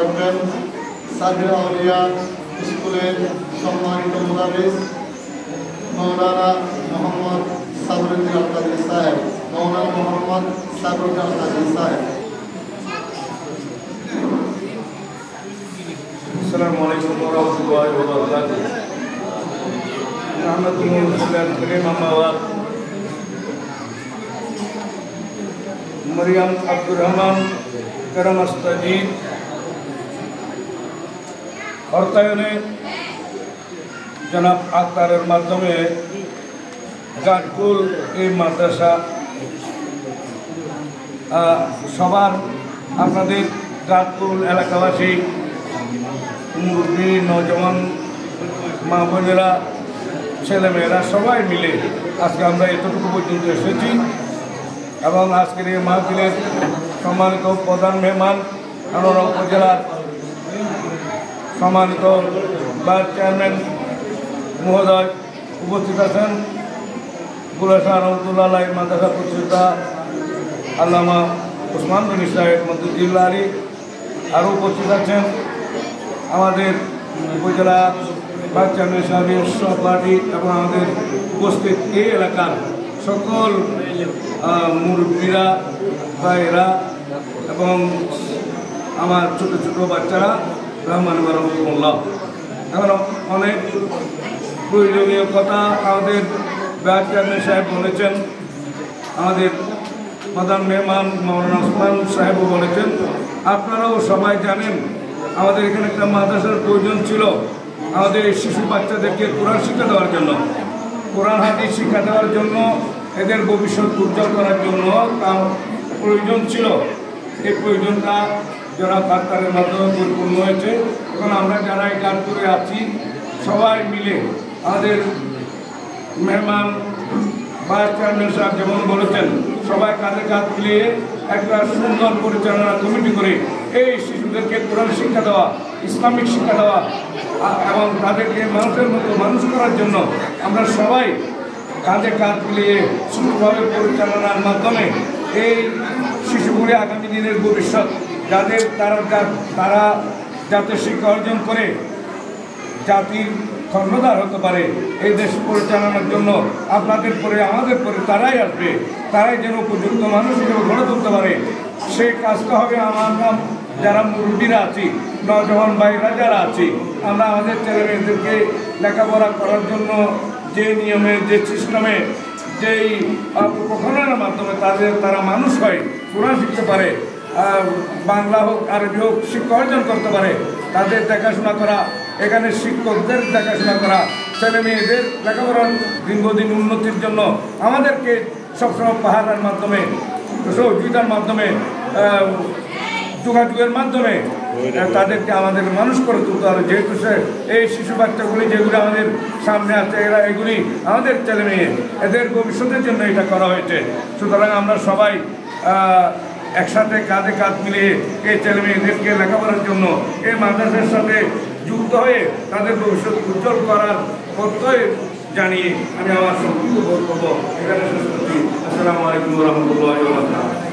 রাখবেন। সাদিরা আউলিয়া স্কুলের সম্মানিত মুদারিস মৌলানা মোহাম্মদ সাবরুদ্দিন আল কাদরি সাহেব, মৌলানা মোহাম্মদ সাবরুদ্দিন আল কাদরি সাহেব। আসসালামু আলাইকুম ওয়া রাহমাতুল্লাহি ওয়া বারাকাতুহু। মরিয়ম আব্দুর রহমান করম আস্তাজিদ অর্থায়নে জনাব আক্তারের মাধ্যমে গাটকুল এই মাদ্রাসা সবার আপনাদের গাটকুল এলাকাবাসী মুরব্বী নজওয়ান মা বোনেরা ছেলেমেয়েরা সবাই মিলে আজকে আমরা এতটুকু পর্যন্ত এসেছি এবং আজকের এই মাহফিলের সম্মানিত প্রধান মেহমান আনোয়ারা উপজেলার সম্মানিত ভাইস চেয়ারম্যান মহোদয় উপস্থিত আছেন। বুলাশাহ রহমতুল্লাহ আলাইহি মাদ্রাসা প্রতিষ্ঠাতা আল্লামা ওসমান গনি সাহেব মদুদ্দিল্লাহ আলী, আরও উপস্থিত আছেন আমাদের উপজেলা ভাইস চেয়ারম্যান সাহেবের সহপাঠী এবং আমাদের উপস্থিত এই এলাকার সকল মুরব্বীরা ভাইয়েরা এবং আমার ছোট ছোট বাচ্চারা রহমান রহমতুল্লাহ। এখন অনেক প্রয়োজনীয় কথা আমাদের ভাইস চেয়ারম্যান সাহেব বলেছেন, আমাদের প্রধান মেহমান মৌলানা ওসমান সাহেবও বলেছেন। আপনারাও সবাই জানেন আমাদের এখানে একটা মাদ্রাসার প্রয়োজন ছিল আমাদের এই শিশু বাচ্চাদেরকে কোরআন শিক্ষা দেওয়ার জন্য, কোরআন হাদিস শিক্ষা দেওয়ার জন্য, এদের ভবিষ্যৎ উজ্জ্বল করার জন্য প্রয়োজন ছিল। এই প্রয়োজনটা যারা ডাক্তারের মাধ্যমে পরিপূর্ণ হয়েছে। এখন আমরা যারা এই কাজ করে আছি সবাই মিলে আমাদের মেহমান ভাইস চেয়ারম্যান সাহেব যেমন বলেছেন, সবাই কাঁধে কাঁধ মিলিয়ে একটা সুন্দর পরিচালনা কমিটি করে এই শিশুদেরকে কোরআন শিক্ষা দেওয়া, ইসলামিক শিক্ষা দেওয়া এবং তাদেরকে মানুষের মতো মানুষ করার জন্য আমরা সবাই কাঁধে কাঁধ মিলিয়ে সুন্দরভাবে পরিচালনার মাধ্যমে এই শিশুগুলি আগামী দিনের ভবিষ্যৎ যাদের তারা যাতে শিক্ষা অর্জন করে জাতির কর্ণধার হতে পারে, এই দেশ পরিচালনার জন্য আপনাদের পরে আমাদের পরে তারাই আসবে, তারাই যেন উপযুক্ত মানুষ হিসেবে গড়ে তুলতে পারে। সেই কাজটা হবে আমরা যারা মুরব্বীরা আছি, নজওয়ান ভাইরা যারা আছি, আমরা আমাদের ছেলেমেয়েদেরকে লেখাপড়া করার জন্য যে নিয়মে, যে সিস্টেমে, যেই প্রকরণের মাধ্যমে তারা মানুষ হয়, কোরআন শিখতে পারে, বাংলা হোক আরবি হোক শিক্ষা অর্জন করতে পারে, তাদের দেখাশোনা করা, এখানে শিক্ষকদের দেখাশোনা করা, ছেলে মেয়েদের লেখাপড়ার দীর্ঘদিন উন্নতির জন্য আমাদেরকে সবসময় পাহাড়ের মাধ্যমে, সহযোগিতার মাধ্যমে, যোগাযোগের মাধ্যমে তাদেরকে আমাদের মানুষ করে তুলতে হবে। যেহেতু এই শিশু বাচ্চাগুলি যেগুলি আমাদের সামনে আছে, এগুলি আমাদের ছেলে মেয়ে, এদের ভবিষ্যতের জন্য এটা করা হয়েছে। সুতরাং আমরা সবাই একসাথে কাঁধে কাঁধ মিলিয়ে এই ছেলে মেয়েদেরকে লেখাপড়ার জন্য এই মাদ্রাসার সাথে যুক্ত হয়ে তাদের ভবিষ্যৎ উজ্জ্বল করার প্রত্যয় জানিয়ে আমি আমার সংক্ষিপ্ত বক্তব্য এখানে শেষ করছি। আসসালামু আলাইকুম ওয়া রাহমাতুল্লাহি ওয়া বারাকাতুহু।